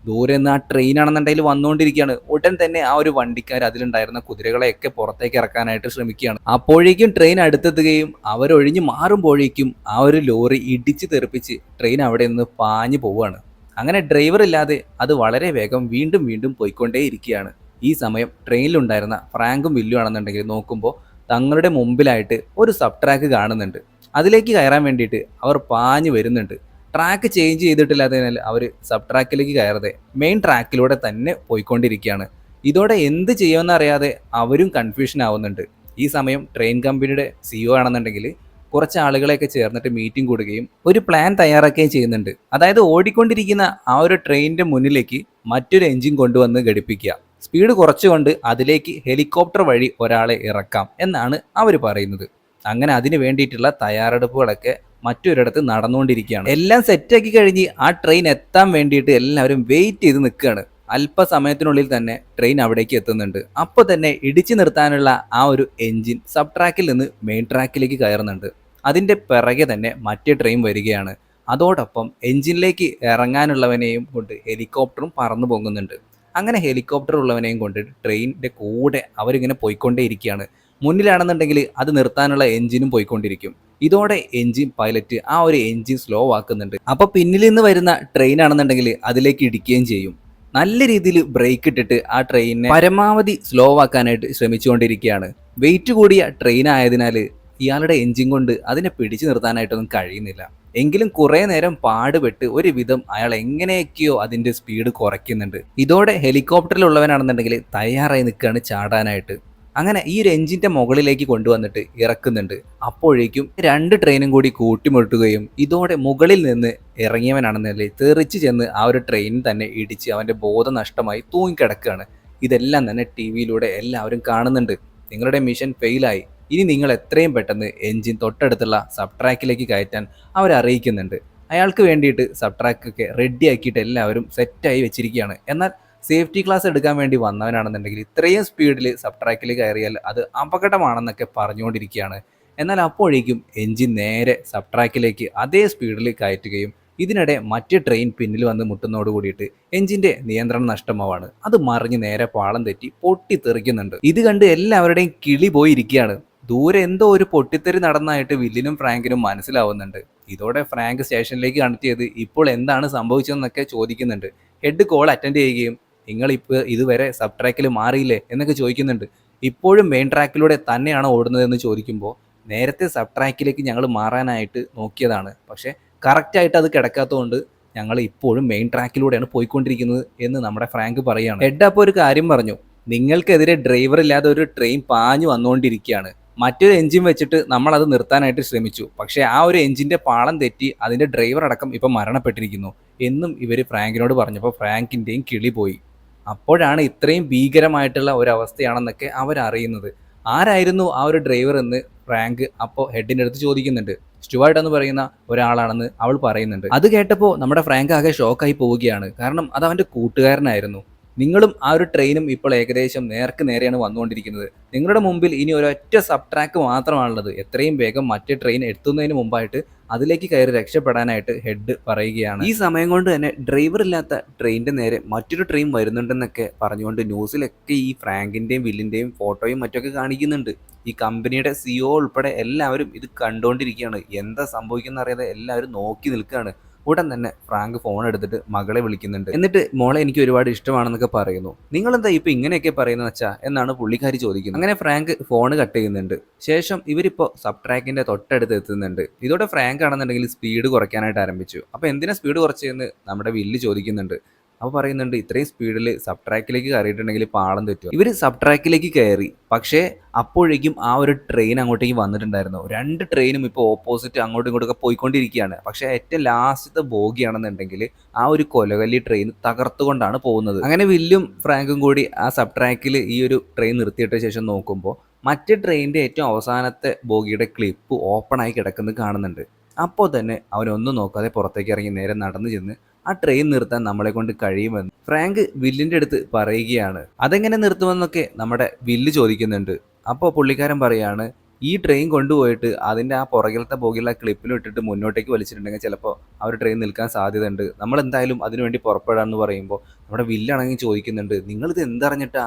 ദൂരെ നിന്ന് ആ ട്രെയിൻ ആണെന്നുണ്ടെങ്കിൽ വന്നുകൊണ്ടിരിക്കുകയാണ്. ഉടൻ തന്നെ ആ ഒരു വണ്ടിക്കാർ അതിലുണ്ടായിരുന്ന കുതിരകളെയൊക്കെ പുറത്തേക്ക് ഇറക്കാനായിട്ട് ശ്രമിക്കുകയാണ്. അപ്പോഴേക്കും ട്രെയിൻ അടുത്തെത്തുകയും അവരൊഴിഞ്ഞ് മാറുമ്പോഴേക്കും ആ ഒരു ലോറി ഇടിച്ച് തെറിപ്പിച്ച് ട്രെയിൻ അവിടെ നിന്ന് പാഞ്ഞു പോവുകയാണ്. അങ്ങനെ ഡ്രൈവർ ഇല്ലാതെ അത് വളരെ വേഗം വീണ്ടും വീണ്ടും പോയിക്കൊണ്ടേയിരിക്കുകയാണ്. ഈ സമയം ട്രെയിനിലുണ്ടായിരുന്ന ഫ്രാങ്കും വില്ലും ആണെന്നുണ്ടെങ്കിൽ നോക്കുമ്പോൾ തങ്ങളുടെ മുമ്പിലായിട്ട് ഒരു സബ് ട്രാക്ക് കാണുന്നുണ്ട്. അതിലേക്ക് കയറാൻ വേണ്ടിയിട്ട് അവർ പാഞ്ഞു വരുന്നുണ്ട്. ട്രാക്ക് ചേഞ്ച് ചെയ്തിട്ടില്ലാത്തതിനാൽ അവർ സബ് ട്രാക്കിലേക്ക് കയറാതെ മെയിൻ ട്രാക്കിലൂടെ തന്നെ പോയിക്കൊണ്ടിരിക്കുകയാണ്. ഇതോടെ എന്ത് ചെയ്യുമെന്ന് അറിയാതെ അവരും കൺഫ്യൂഷൻ ആവുന്നുണ്ട്. ഈ സമയം ട്രെയിൻ കമ്പനിയുടെ CEO ആണെന്നുണ്ടെങ്കിൽ കുറച്ച് ആളുകളെയൊക്കെ ചേർന്നിട്ട് മീറ്റിംഗ് കൂടുകയും ഒരു പ്ലാൻ തയ്യാറാക്കുകയും ചെയ്യുന്നുണ്ട്. അതായത് ഓടിക്കൊണ്ടിരിക്കുന്ന ആ ഒരു ട്രെയിനിൻ്റെ മുന്നിലേക്ക് മറ്റൊരു എൻജിൻ കൊണ്ടുവന്ന് ഘടിപ്പിക്കുക, സ്പീഡ് കുറച്ചുകൊണ്ട് അതിലേക്ക് ഹെലികോപ്റ്റർ വഴി ഒരാളെ ഇറക്കാം എന്നാണ് അവർ പറയുന്നത്. അങ്ങനെ അതിന് വേണ്ടിയിട്ടുള്ള തയ്യാറെടുപ്പുകളൊക്കെ മറ്റൊരിടത്ത് നടന്നുകൊണ്ടിരിക്കുകയാണ്. എല്ലാം സെറ്റാക്കി കഴിഞ്ഞ് ആ ട്രെയിൻ എത്താൻ വേണ്ടിയിട്ട് എല്ലാവരും വെയിറ്റ് ചെയ്ത് നിൽക്കുകയാണ്. അല്പസമയത്തിനുള്ളിൽ തന്നെ ട്രെയിൻ അവിടേക്ക് എത്തുന്നുണ്ട്. അപ്പോൾ തന്നെ ഇടിച്ചു നിർത്താനുള്ള ആ ഒരു എൻജിൻ സബ് ട്രാക്കിൽ നിന്ന് മെയിൻ ട്രാക്കിലേക്ക് കയറുന്നുണ്ട്. അതിൻ്റെ പിറകെ തന്നെ മറ്റേ ട്രെയിൻ വരികയാണ്. അതോടൊപ്പം എൻജിനിലേക്ക് ഇറങ്ങാനുള്ളവനെയും കൊണ്ട് ഹെലികോപ്റ്ററും പറന്നു പോകുന്നുണ്ട്. അങ്ങനെ ഹെലികോപ്റ്റർ ഉള്ളവനെയും കൊണ്ട് ട്രെയിനിൻ്റെ കൂടെ അവരിങ്ങനെ പോയിക്കൊണ്ടേയിരിക്കുകയാണ്. മുന്നിലാണെന്നുണ്ടെങ്കിൽ അത് നിർത്താനുള്ള എൻജിനും പോയിക്കൊണ്ടിരിക്കും. ഇതോടെ എൻജിൻ പൈലറ്റ് ആ ഒരു എൻജിൻ സ്ലോ ആക്കുന്നുണ്ട്. അപ്പോൾ പിന്നിൽ നിന്ന് വരുന്ന ട്രെയിൻ ആണെന്നുണ്ടെങ്കിൽ അതിലേക്ക് ഇടിക്കുകയും ചെയ്യും. നല്ല രീതിയിൽ ബ്രേക്ക് ഇട്ടിട്ട് ആ ട്രെയിനിനെ പരമാവധി സ്ലോ ആക്കാനായിട്ട് ശ്രമിച്ചുകൊണ്ടിരിക്കുകയാണ്. വെയിറ്റ് കൂടിയ ട്രെയിൻ ആയതിനാൽ ഇയാളുടെ എൻജിൻ കൊണ്ട് അതിനെ പിടിച്ചു നിർത്താനായിട്ടൊന്നും കഴിയുന്നില്ല. എങ്കിലും കുറേ നേരം പാടുപെട്ട് ഒരുവിധം അയാൾ എങ്ങനെയൊക്കെയോ അതിൻ്റെ സ്പീഡ് കുറയ്ക്കുന്നുണ്ട്. ഇതോടെ ഹെലികോപ്റ്ററിലുള്ളവനാണെന്നുണ്ടെങ്കിൽ തയ്യാറായി നിൽക്കുകയാണ് ചാടാനായിട്ട്. അങ്ങനെ ഈ ഒരു എൻജിൻ്റെ മുകളിലേക്ക് കൊണ്ടുവന്നിട്ട് ഇറക്കുന്നുണ്ട്. അപ്പോഴേക്കും 2 ട്രെയിനും കൂടി കൂട്ടിമുട്ടുകയും ഇതോടെ മുകളിൽ നിന്ന് ഇറങ്ങിയവനാണെന്നുണ്ടെങ്കിൽ തെറിച്ച് ചെന്ന് ആ ഒരു ട്രെയിനിൽ തന്നെ ഇടിച്ച് അവൻ്റെ ബോധം നഷ്ടമായി തൂങ്ങിക്കിടക്കുകയാണ്. ഇതെല്ലാം തന്നെ TV-യിലൂടെ എല്ലാവരും കാണുന്നുണ്ട്. നിങ്ങളുടെ മിഷൻ ഫെയിലായി, ഇനി നിങ്ങൾ എത്രയും പെട്ടെന്ന് എൻജിൻ തൊട്ടടുത്തുള്ള സബ് ട്രാക്കിലേക്ക് കയറ്റാൻ അവരറിയിക്കുന്നുണ്ട്. അയാൾക്ക് വേണ്ടിയിട്ട് സബ് ട്രാക്കൊക്കെ റെഡി ആക്കിയിട്ട് എല്ലാവരും സെറ്റായി വെച്ചിരിക്കുകയാണ്. എന്നാൽ സേഫ്റ്റി ക്ലാസ് എടുക്കാൻ വേണ്ടി വന്നവനാണെന്നുണ്ടെങ്കിൽ ഇത്രയും സ്പീഡിൽ സബ് ട്രാക്കിൽ കയറിയാൽ അത് അപകടമാണെന്നൊക്കെ പറഞ്ഞുകൊണ്ടിരിക്കുകയാണ്. എന്നാൽ അപ്പോഴേക്കും എൻജിൻ നേരെ സബ് ട്രാക്കിലേക്ക് അതേ സ്പീഡിൽ കയറ്റുകയും ഇതിനിടെ മറ്റേ ട്രെയിൻ പിന്നിൽ വന്ന് മുട്ടുന്നതോട് കൂടിയിട്ട് എൻജിൻ്റെ നിയന്ത്രണം നഷ്ടമാവാണ്. അത് മറിഞ്ഞ് നേരെ പാളം തെറ്റി പൊട്ടിത്തെറിക്കുന്നുണ്ട്. ഇത് കണ്ട് എല്ലാവരുടെയും കിളി പോയിരിക്കുകയാണ്. ദൂരെ എന്തോ ഒരു പൊട്ടിത്തെറി നടന്നായിട്ട് വില്ലിനും ഫ്രാങ്കിനും മനസ്സിലാവുന്നുണ്ട്. ഇതോടെ ഫ്രാങ്ക് സ്റ്റേഷനിലേക്ക് കണക്ട് ചെയ്ത് ഇപ്പോൾ എന്താണ് സംഭവിച്ചതെന്നൊക്കെ ചോദിക്കുന്നുണ്ട്. ഹെഡ് കോൾ അറ്റൻഡ് ചെയ്യുകയും നിങ്ങളിപ്പോൾ ഇതുവരെ സബ് ട്രാക്കിൽ മാറിയില്ലേ എന്നൊക്കെ ചോദിക്കുന്നുണ്ട്. ഇപ്പോഴും മെയിൻ ട്രാക്കിലൂടെ തന്നെയാണ് ഓടുന്നതെന്ന് ചോദിക്കുമ്പോൾ നേരത്തെ സബ് ട്രാക്കിലേക്ക് ഞങ്ങൾ മാറാനായിട്ട് നോക്കിയതാണ്, പക്ഷേ കറക്റ്റായിട്ട് അത് കിടക്കാത്തതുകൊണ്ട് ഞങ്ങൾ ഇപ്പോഴും മെയിൻ ട്രാക്കിലൂടെയാണ് പോയിക്കൊണ്ടിരിക്കുന്നത് എന്ന് നമ്മുടെ ഫ്രാങ്ക് പറയുകയാണ്. ഹെഡ് അപ്പോൾ ഒരു കാര്യം പറഞ്ഞു, നിങ്ങൾക്കെതിരെ ഡ്രൈവർ ഇല്ലാതെ ഒരു ട്രെയിൻ പാഞ്ഞു വന്നുകൊണ്ടിരിക്കുകയാണ്. മറ്റൊരു എൻജിൻ വെച്ചിട്ട് നമ്മളത് നിർത്താനായിട്ട് ശ്രമിച്ചു, പക്ഷേ ആ ഒരു എൻജിൻ്റെ പാളം തെറ്റി അതിൻ്റെ ഡ്രൈവർ അടക്കം ഇപ്പം മരണപ്പെട്ടിരിക്കുന്നു എന്നും ഇവർ ഫ്രാങ്കിനോട് പറഞ്ഞപ്പോൾ ഫ്രാങ്കിൻ്റെയും കിളി പോയി. അപ്പോഴാണ് ഇത്രയും ഭീകരമായിട്ടുള്ള ഒരവസ്ഥയാണെന്നൊക്കെ അവരറിയുന്നത്. ആരായിരുന്നു ആ ഒരു ഡ്രൈവർ എന്ന് ഫ്രാങ്ക് അപ്പോൾ ഹെഡിൻ്റെ അടുത്ത് ചോദിക്കുന്നുണ്ട്. സ്റ്റുവാർട്ട് എന്ന് പറയുന്ന ഒരാളാണെന്ന് അവൾ പറയുന്നുണ്ട്. അത് കേട്ടപ്പോൾ നമ്മുടെ ഫ്രാങ്ക് ആകെ ഷോക്കായി പോവുകയാണ്. കാരണം അത് അവൻ്റെ കൂട്ടുകാരനായിരുന്നു. നിങ്ങളും ആ ഒരു ട്രെയിനും ഇപ്പോൾ ഏകദേശം നേർക്ക് നേരെയാണ് വന്നുകൊണ്ടിരിക്കുന്നത്. നിങ്ങളുടെ മുമ്പിൽ ഇനി ഒരൊറ്റ സബ് ട്രാക്ക് മാത്രമാണുള്ളത്. എത്രയും വേഗം മറ്റേ ട്രെയിൻ എത്തുന്നതിന് മുമ്പായിട്ട് അതിലേക്ക് കയറി രക്ഷപ്പെടാനായിട്ട് ഹെഡ് പറയുകയാണ്. ഈ സമയം കൊണ്ട് തന്നെ ഡ്രൈവർ ഇല്ലാത്ത ട്രെയിനിൻ്റെ നേരെ മറ്റൊരു ട്രെയിൻ വരുന്നുണ്ടെന്നൊക്കെ പറഞ്ഞുകൊണ്ട് ന്യൂസിലൊക്കെ ഈ ഫ്രാങ്കിൻ്റെയും വില്ലിൻ്റെയും ഫോട്ടോയും മറ്റൊക്കെ കാണിക്കുന്നുണ്ട്. ഈ കമ്പനിയുടെ CEO ഉൾപ്പെടെ എല്ലാവരും ഇത് കണ്ടുകൊണ്ടിരിക്കുകയാണ്. എന്താ സംഭവിക്കുന്ന അറിയാതെ എല്ലാവരും നോക്കി നിൽക്കുകയാണ്. ഉടൻ തന്നെ ഫ്രാങ്ക് ഫോൺ എടുത്തിട്ട് മകളെ വിളിക്കുന്നുണ്ട്. എന്നിട്ട് മോളെ എനിക്ക് ഒരുപാട് ഇഷ്ടമാണെന്നൊക്കെ പറയുന്നു. നിങ്ങളെന്താ ഇപ്പൊ ഇങ്ങനെയൊക്കെ പറയുന്നത് വെച്ചാ എന്നാണ് പുള്ളിക്കാരി ചോദിക്കുന്നത്. അങ്ങനെ ഫ്രാങ്ക് ഫോൺ കട്ട് ചെയ്യുന്നുണ്ട്. ശേഷം ഇവരിപ്പോ സബ് ട്രാക്കിന്റെ തൊട്ടടുത്ത് എത്തുന്നുണ്ട്. ഇതോടെ ഫ്രാങ്ക് ആണെന്നുണ്ടെങ്കിൽ സ്പീഡ് കുറയ്ക്കാനായിട്ട് ആരംഭിച്ചു. അപ്പൊ എന്തിനാ സ്പീഡ് കുറച്ചതെന്ന് നമ്മുടെ വില്ല് ചോദിക്കുന്നുണ്ട്. അപ്പോൾ പറയുന്നുണ്ട് ഇത്രയും സ്പീഡിൽ സബ് ട്രാക്കിലേക്ക് കയറിയിട്ടുണ്ടെങ്കിൽ പാളം തെറ്റും. ഇവർ സബ് ട്രാക്കിലേക്ക് കയറി. പക്ഷേ അപ്പോഴേക്കും ആ ഒരു ട്രെയിൻ അങ്ങോട്ടേക്ക് വന്നിട്ടുണ്ടായിരുന്നു. 2 ട്രെയിനും ഇപ്പോൾ ഓപ്പോസിറ്റ് അങ്ങോട്ടും ഇങ്ങോട്ടൊക്കെ പോയിക്കൊണ്ടിരിക്കുകയാണ്. പക്ഷേ ഏറ്റവും ലാസ്റ്റത്തെ ബോഗിയാണെന്നുണ്ടെങ്കിൽ ആ ഒരു കൊലകല്ലി ട്രെയിൻ തകർത്തുകൊണ്ടാണ് പോകുന്നത്. അങ്ങനെ വില്ലും ഫ്രാങ്കും കൂടി ആ സബ് ട്രാക്കിൽ ഈ ഒരു ട്രെയിൻ നിർത്തിയിട്ട ശേഷം നോക്കുമ്പോൾ മറ്റേ ട്രെയിനിൻ്റെ ഏറ്റവും അവസാനത്തെ ബോഗിയുടെ ക്ലിപ്പ് ഓപ്പണായി കിടക്കുന്നത് കാണുന്നുണ്ട്. അപ്പോൾ തന്നെ അവനൊന്നും നോക്കാതെ പുറത്തേക്ക് ഇറങ്ങി നേരെ നടന്നു ചെന്ന് ആ ട്രെയിൻ നിർത്താൻ നമ്മളെ കൊണ്ട് കഴിയുമെന്ന് ഫ്രാങ്ക് വില്ലിൻ്റെ അടുത്ത് പറയുകയാണ്. അതെങ്ങനെ നിർത്തുമെന്നൊക്കെ നമ്മുടെ വില്ല് ചോദിക്കുന്നുണ്ട്. അപ്പോൾ പുള്ളിക്കാരൻ പറയാണ് ഈ ട്രെയിൻ കൊണ്ടുപോയിട്ട് അതിൻ്റെ ആ പുറകിലത്തെ ബോഗിയുള്ള ക്ലിപ്പിൽ ഇട്ടിട്ട് മുന്നോട്ടേക്ക് വലിച്ചിട്ടുണ്ടെങ്കിൽ ചിലപ്പോൾ ആ ഒരു ട്രെയിൻ നിൽക്കാൻ സാധ്യതയുണ്ട്. നമ്മളെന്തായാലും അതിനുവേണ്ടി പുറപ്പെടാമെന്ന് പറയുമ്പോൾ നമ്മുടെ വില്ലാണെങ്കിൽ ചോദിക്കുന്നുണ്ട് നിങ്ങളിത് എന്തറിഞ്ഞിട്ടാ,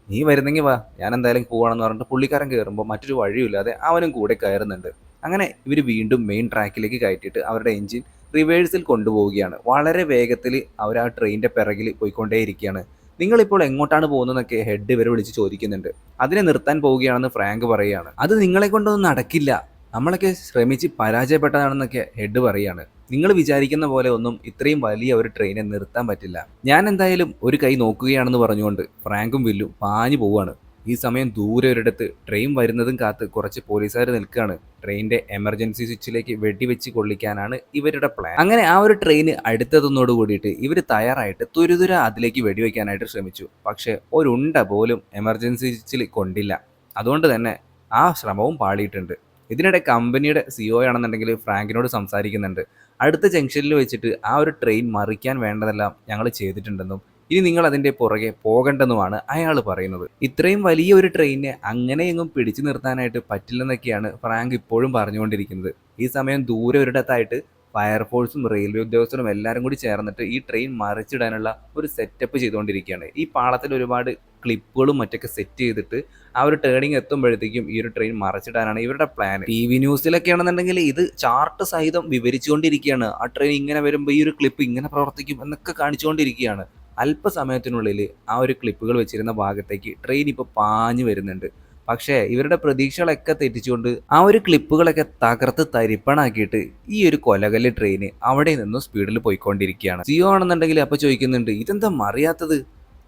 നീ വരുന്നെങ്കിൽ വാ, ഞാൻ എന്തായാലും പോവാണെന്ന് പറഞ്ഞിട്ട് പുള്ളിക്കാരൻ കയറുമ്പോൾ മറ്റൊരു വഴിയില്ലാതെ അവനും കൂടെ കയറുന്നുണ്ട്. അങ്ങനെ ഇവർ വീണ്ടും മെയിൻ ട്രാക്കിലേക്ക് കയറ്റിയിട്ട് അവരുടെ എൻജിൻ റിവേഴ്സിൽ കൊണ്ടുപോവുകയാണ്. വളരെ വേഗത്തിൽ അവർ ആ ട്രെയിനിൻ്റെ പിറകിൽ പോയിക്കൊണ്ടേയിരിക്കുകയാണ്. നിങ്ങളിപ്പോൾ എങ്ങോട്ടാണ് പോകുന്നതെന്നൊക്കെ ഹെഡ് ഇവരെ വിളിച്ച് ചോദിക്കുന്നുണ്ട്. അതിനെ നിർത്താൻ പോവുകയാണെന്ന് ഫ്രാങ്ക് പറയുകയാണ്. അത് നിങ്ങളെ കൊണ്ടൊന്നും നടക്കില്ല, നമ്മളൊക്കെ ശ്രമിച്ച് പരാജയപ്പെട്ടതാണെന്നൊക്കെ ഹെഡ് പറയുകയാണ്. നിങ്ങൾ വിചാരിക്കുന്ന പോലെ ഒന്നും ഇത്രയും വലിയ ഒരു ട്രെയിനെ നിർത്താൻ പറ്റില്ല. ഞാൻ എന്തായാലും ഒരു കൈ നോക്കുകയാണെന്ന് പറഞ്ഞുകൊണ്ട് ഫ്രാങ്കും വില്ലും പാഞ്ഞു പോവുകയാണ്. ഈ സമയം ദൂരെ ഒരിടത്ത് ട്രെയിൻ വരുന്നതും കാത്ത് കുറച്ച് പോലീസുകാർ നിൽക്കുകയാണ്. ട്രെയിനിന്റെ എമർജൻസി സ്വിച്ചിലേക്ക് വെടിവെച്ച് കൊള്ളിക്കാനാണ് ഇവരുടെ പ്ലാൻ. അങ്ങനെ ആ ഒരു ട്രെയിൻ അടുത്തെത്തുന്നതോട് കൂടിയിട്ട് ഇവർ തയ്യാറായിട്ട് തുരുതുര അതിലേക്ക് വെടിവെക്കാനായിട്ട് ശ്രമിച്ചു. പക്ഷെ ഒരുണ്ട പോലും എമർജൻസി സ്വിച്ചിൽ കൊണ്ടില്ല. അതുകൊണ്ട് തന്നെ ആ ശ്രമവും പാളിയിട്ടുണ്ട്. ഇതിനിടെ കമ്പനിയുടെ സിഇഒ ആണെന്നുണ്ടെങ്കിൽ ഫ്രാങ്കിനോട് സംസാരിക്കുന്നുണ്ട്. അടുത്ത ജംഗ്ഷനിൽ വെച്ചിട്ട് ആ ഒരു ട്രെയിൻ മറിക്കാൻ വേണ്ടതെല്ലാം ഞങ്ങൾ ചെയ്തിട്ടുണ്ടെന്നും ഇനി നിങ്ങൾ അതിൻ്റെ പുറകെ പോകണ്ടെന്നുമാണ് അയാൾ പറയുന്നത്. ഇത്രയും വലിയ ഒരു ട്രെയിനിനെ അങ്ങനെയെങ്ങും പിടിച്ചു നിർത്താനായിട്ട് പറ്റില്ലെന്നൊക്കെയാണ് ഫ്രാങ്ക് ഇപ്പോഴും പറഞ്ഞുകൊണ്ടിരിക്കുന്നത്. ഈ സമയം ദൂരെ ഒരിടത്തായിട്ട് ഫയർഫോഴ്സും റെയിൽവേ ഉദ്യോഗസ്ഥരും എല്ലാവരും കൂടി ചേർന്നിട്ട് ഈ ട്രെയിൻ മറിച്ചിടാനുള്ള ഒരു സെറ്റപ്പ് ചെയ്തുകൊണ്ടിരിക്കുകയാണ്. ഈ പാളത്തിൽ ഒരുപാട് ക്ലിപ്പുകളും മറ്റൊക്കെ സെറ്റ് ചെയ്തിട്ട് ആ ഒരു ടേണിങ് എത്തുമ്പോഴത്തേക്കും ഈ ഒരു ട്രെയിൻ മറിച്ചിടാനാണ് ഇവരുടെ പ്ലാൻ. TV ന്യൂസിലൊക്കെ ആണെന്നുണ്ടെങ്കിൽ ഇത് ചാർട്ട് സഹിതം വിവരിച്ചുകൊണ്ടിരിക്കുകയാണ്. ആ ട്രെയിൻ ഇങ്ങനെ വരുമ്പോൾ ഈ ഒരു ക്ലിപ്പ് ഇങ്ങനെ പ്രവർത്തിക്കും എന്നൊക്കെ കാണിച്ചുകൊണ്ടിരിക്കുകയാണ്. അല്പസമയത്തിനുള്ളിൽ ആ ഒരു ക്ലിപ്പുകൾ വെച്ചിരുന്ന ഭാഗത്തേക്ക് ട്രെയിൻ ഇപ്പോൾ പാഞ്ഞു വരുന്നുണ്ട്. പക്ഷേ ഇവരുടെ പ്രതീക്ഷകളൊക്കെ തെറ്റിച്ചുകൊണ്ട് ആ ഒരു ക്ലിപ്പുകളൊക്കെ തകർത്ത് തരിപ്പണാക്കിയിട്ട് ഈ ഒരു കൊലകല്ല് ട്രെയിന് അവിടെ നിന്നും സ്പീഡിൽ പോയിക്കൊണ്ടിരിക്കുകയാണ്. സിഒ ആണെന്നുണ്ടെങ്കിൽ അപ്പോൾ ചോദിക്കുന്നുണ്ട് ഇതെന്താ മറിയാത്തത്?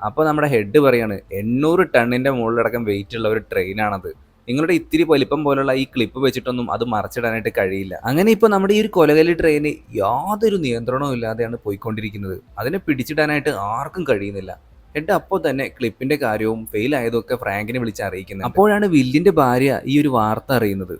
അപ്പോൾ നമ്മുടെ ഹെഡ് പറയാണ് 800 ടണ്ണിൻ്റെ മുകളിലടക്കം വെയിറ്റ് ഉള്ള ഒരു ട്രെയിനാണത്. നിങ്ങളുടെ ഇത്തിരി വലിപ്പം പോലുള്ള ഈ ക്ലിപ്പ് വെച്ചിട്ടൊന്നും അത് മറിച്ചിടാനായിട്ട് കഴിയില്ല. അങ്ങനെ ഇപ്പോൾ നമ്മുടെ ഈ ഒരു കൊലകല്ലി ട്രെയിന് യാതൊരു നിയന്ത്രണവും ഇല്ലാതെയാണ് പോയിക്കൊണ്ടിരിക്കുന്നത്. അതിനെ പിടിച്ചിടാനായിട്ട് ആർക്കും കഴിയുന്നില്ല. ഹെഡ് അപ്പോൾ തന്നെ ക്ലിപ്പിന്റെ കാര്യവും ഫെയിൽ ആയതൊക്കെ ഫ്രാങ്കിനെ വിളിച്ച് അറിയിക്കുന്നത്. അപ്പോഴാണ് വില്ലിന്റെ ഭാര്യ ഈ ഒരു വാർത്ത അറിയുന്നത്.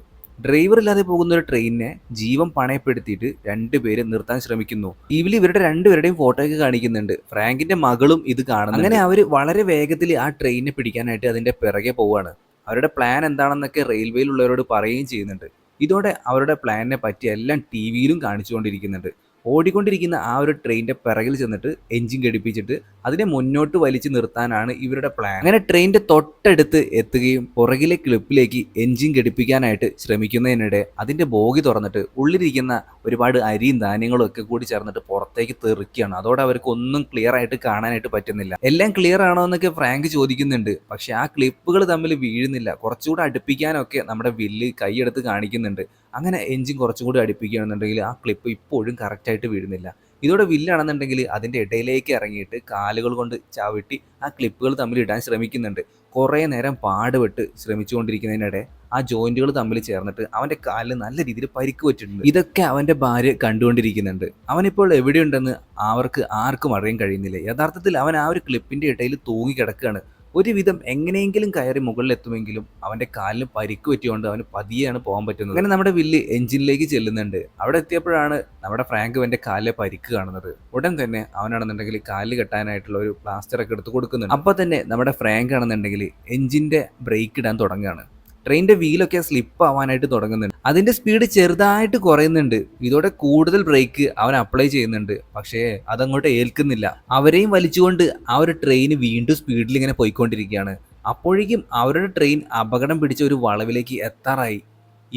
ഡ്രൈവർ ഇല്ലാതെ പോകുന്ന ഒരു ട്രെയിനിനെ ജീവൻ പണയപ്പെടുത്തിയിട്ട് 2 പേര് നിർത്താൻ ശ്രമിക്കുന്നു. ഇതിൽ ഇവരുടെ 2 പേരുടെയും ഫോട്ടോയൊക്കെ കാണിക്കുന്നുണ്ട്. ഫ്രാങ്കിന്റെ മകളും ഇത് കാണുന്നു. അങ്ങനെ അവർ വളരെ വേഗത്തിൽ ആ ട്രെയിനിനെ പിടിക്കാനായിട്ട് അതിന്റെ പിറകെ പോവുകയാണ്. അവരുടെ പ്ലാൻ എന്താണെന്നൊക്കെ റെയിൽവേയിലുള്ളവരോട് പറയുകയും ചെയ്യുന്നുണ്ട്. ഇതോടെ അവരുടെ പ്ലാനിനെ പറ്റി എല്ലാം TVയിലും കാണിച്ചുകൊണ്ടിരിക്കുന്നുണ്ട്. ഓടിക്കൊണ്ടിരിക്കുന്ന ആ ഒരു ട്രെയിനിന്റെ പിറകിൽ ചെന്നിട്ട് എഞ്ചിൻ ഘടിപ്പിച്ചിട്ട് അതിനെ മുന്നോട്ട് വലിച്ചു നിർത്താനാണ് ഇവരുടെ പ്ലാൻ. അങ്ങനെ ട്രെയിനിന്റെ തൊട്ടടുത്ത് എത്തുകയും പുറകിലെ ക്ലിപ്പിലേക്ക് എഞ്ചിൻ ഘടിപ്പിക്കാനായിട്ട് ശ്രമിക്കുന്നതിനിടെ അതിന്റെ ബോഗി തുറന്നിട്ട് ഉള്ളിലിരിക്കുന്ന ഒരുപാട് അരിയും ധാന്യങ്ങളും ഒക്കെ കൂടി ചേർന്നിട്ട് പുറത്തേക്ക് തെറിക്കുകയാണ്. അതോടെ അവർക്ക് ഒന്നും ക്ലിയർ ആയിട്ട് കാണാനായിട്ട് പറ്റുന്നില്ല. എല്ലാം ക്ലിയർ ആണോ എന്നൊക്കെ ഫ്രാങ്ക് ചോദിക്കുന്നുണ്ട്. പക്ഷെ ആ ക്ലിപ്പുകൾ തമ്മിൽ വീഴുന്നില്ല. കുറച്ചുകൂടെ അടുപ്പിക്കാനൊക്കെ നമ്മുടെ വില്ല് കൈയെടുത്ത് കാണിക്കുന്നുണ്ട്. അങ്ങനെ എഞ്ചിൻ കുറച്ചും കൂടി അടുപ്പിക്കുകയാണെന്നുണ്ടെങ്കിൽ ആ ക്ലിപ്പ് ഇപ്പോഴും കറക്റ്റായിട്ട് വീഴുന്നില്ല. ഇതോടെ വില്ലാണെന്നുണ്ടെങ്കിൽ അതിൻ്റെ ഇടയിലേക്ക് ഇറങ്ങിയിട്ട് കാലുകൾ കൊണ്ട് ചവിട്ടി ആ ക്ലിപ്പുകൾ തമ്മിൽ ഇടാൻ ശ്രമിക്കുന്നുണ്ട്. കുറേ നേരം പാടുപെട്ട് ശ്രമിച്ചുകൊണ്ടിരിക്കുന്നതിനിടെ ആ ജോയിന്റുകൾ തമ്മിൽ ചേർന്നിട്ട് അവൻ്റെ കാലിൽ നല്ല രീതിയിൽ പരിക്ക് പറ്റിയിട്ടുണ്ട്. ഇതൊക്കെ അവൻ്റെ ഭാര്യ കണ്ടുകൊണ്ടിരിക്കുന്നുണ്ട്. അവനിപ്പോൾ എവിടെയുണ്ടെന്ന് അവർക്ക് ആർക്കും അറിയാൻ കഴിയുന്നില്ല. യഥാർത്ഥത്തിൽ അവൻ ആ ഒരു ക്ലിപ്പിൻ്റെ ഇടയിൽ തൂങ്ങിക്കിടക്കുകയാണ്. ഒരുവിധം എങ്ങനെയെങ്കിലും കയറി മുകളിലെത്തുമെങ്കിലും അവൻ്റെ കാലിന് പരിക്ക് പറ്റിയോണ്ട് അവന് പതിയെയാണ് പോകാൻ പറ്റുന്നത്. അങ്ങനെ നമ്മുടെ വില്ല് എഞ്ചിനിലേക്ക് ചെല്ലുന്നുണ്ട്. അവിടെ എത്തിയപ്പോഴാണ് നമ്മുടെ ഫ്രാങ്ക് അവൻ്റെ കാലിലെ പരിക്ക് കാണുന്നത്. ഉടൻ തന്നെ അവനാണെന്നുണ്ടെങ്കിൽ കാലിൽ കെട്ടാനായിട്ടുള്ള ഒരു പ്ലാസ്റ്ററൊക്കെ എടുത്ത് കൊടുക്കുന്നുണ്ട്. അപ്പോൾ തന്നെ നമ്മുടെ ഫ്രാങ്ക് ആണെന്നുണ്ടെങ്കിൽ എഞ്ചിൻ്റെ ബ്രേക്ക് ഇടാൻ തുടങ്ങുകയാണ്. ട്രെയിനിന്റെ വീലൊക്കെ സ്ലിപ്പ് ആവാനായിട്ട് തുടങ്ങുന്നുണ്ട്. അതിന്റെ സ്പീഡ് ചെറുതായിട്ട് കുറയുന്നുണ്ട്. ഇതോടെ കൂടുതൽ ബ്രേക്ക് അവൻ അപ്ലൈ ചെയ്യുന്നുണ്ട്. പക്ഷേ അതങ്ങോട്ട് ഏൽക്കുന്നില്ല. അവരെയും വലിച്ചുകൊണ്ട് ആ ഒരു ട്രെയിൻ വീണ്ടും സ്പീഡിൽ ഇങ്ങനെ പോയിക്കൊണ്ടിരിക്കുകയാണ്. അപ്പോഴേക്കും അവരുടെ ട്രെയിൻ അപകടം പിടിച്ച ഒരു വളവിലേക്ക് എത്താറായി.